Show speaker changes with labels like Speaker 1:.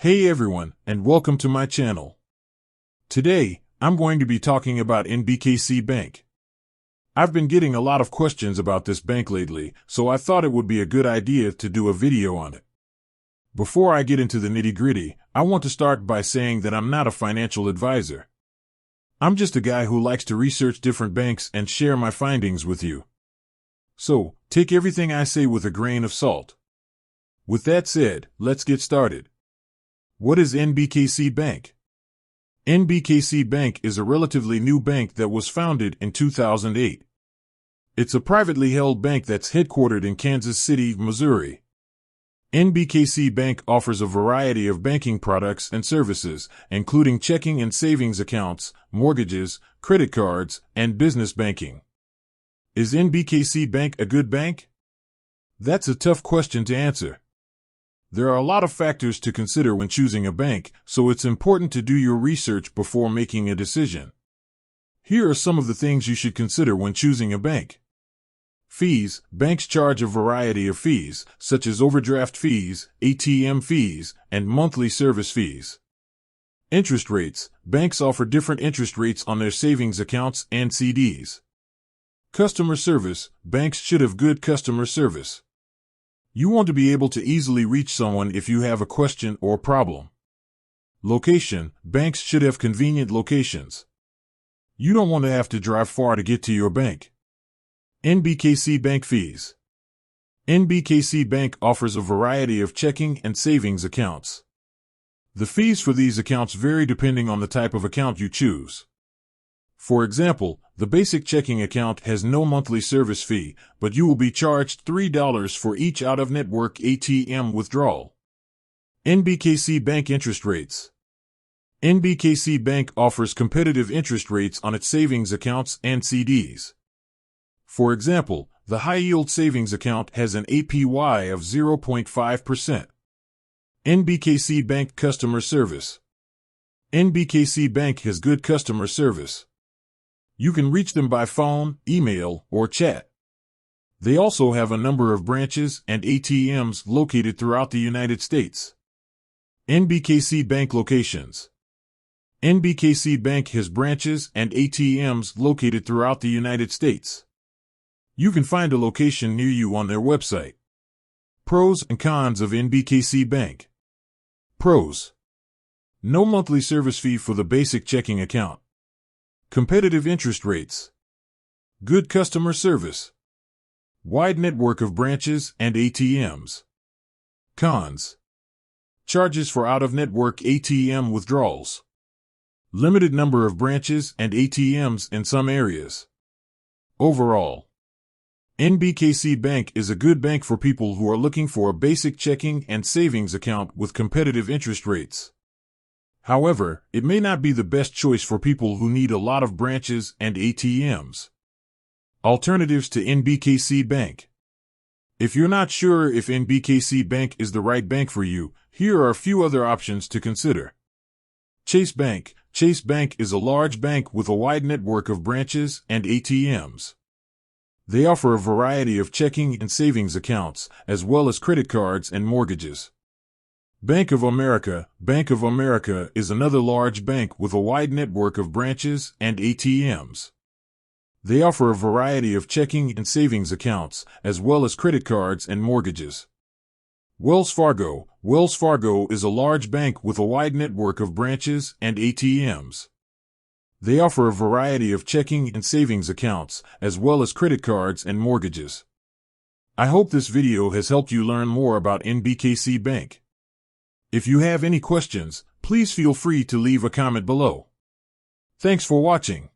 Speaker 1: Hey everyone, and welcome to my channel. Today, I'm going to be talking about NBKC Bank. I've been getting a lot of questions about this bank lately, so I thought it would be a good idea to do a video on it. Before I get into the nitty-gritty, I want to start by saying that I'm not a financial advisor. I'm just a guy who likes to research different banks and share my findings with you. So, take everything I say with a grain of salt. With that said, let's get started. What is NBKC Bank? NBKC Bank is a relatively new bank that was founded in 2008. It's a privately held bank that's headquartered in Kansas City, Missouri. NBKC Bank offers a variety of banking products and services, including checking and savings accounts, mortgages, credit cards, and business banking. Is NBKC Bank a good bank? That's a tough question to answer. There are a lot of factors to consider when choosing a bank, so it's important to do your research before making a decision. Here are some of the things you should consider when choosing a bank. Fees. Banks charge a variety of fees, such as overdraft fees, ATM fees, and monthly service fees. Interest rates. Banks offer different interest rates on their savings accounts and CDs. Customer service. Banks should have good customer service. You want to be able to easily reach someone if you have a question or problem. Location. Banks should have convenient locations. You don't want to have to drive far to get to your bank. NBKC Bank fees. NBKC Bank offers a variety of checking and savings accounts. The fees for these accounts vary depending on the type of account you choose. For example, the basic checking account has no monthly service fee, but you will be charged $3 for each out-of-network ATM withdrawal. NBKC Bank interest rates. NBKC Bank offers competitive interest rates on its savings accounts and CDs. For example, the high-yield savings account has an APY of 0.5%. NBKC Bank customer service. NBKC Bank has good customer service. You can reach them by phone, email, or chat. They also have a number of branches and ATMs located throughout the United States. NBKC Bank locations. NBKC Bank has branches and ATMs located throughout the United States. You can find a location near you on their website. Pros and cons of NBKC Bank. Pros. No monthly service fee for the basic checking account. Competitive interest rates. Good customer service. Wide network of branches and ATMs. Cons. Charges for out-of-network ATM withdrawals. Limited number of branches and ATMs in some areas. Overall, NBKC Bank is a good bank for people who are looking for a basic checking and savings account with competitive interest rates. However, it may not be the best choice for people who need a lot of branches and ATMs. Alternatives to NBKC Bank. If you're not sure if NBKC Bank is the right bank for you, here are a few other options to consider. Chase Bank. Chase Bank is a large bank with a wide network of branches and ATMs. They offer a variety of checking and savings accounts, as well as credit cards and mortgages. Bank of America. Bank of America is another large bank with a wide network of branches and ATMs. They offer a variety of checking and savings accounts, as well as credit cards and mortgages. Wells Fargo. Wells Fargo is a large bank with a wide network of branches and ATMs. They offer a variety of checking and savings accounts, as well as credit cards and mortgages. I hope this video has helped you learn more about NBKC Bank. If you have any questions, please feel free to leave a comment below. Thanks for watching.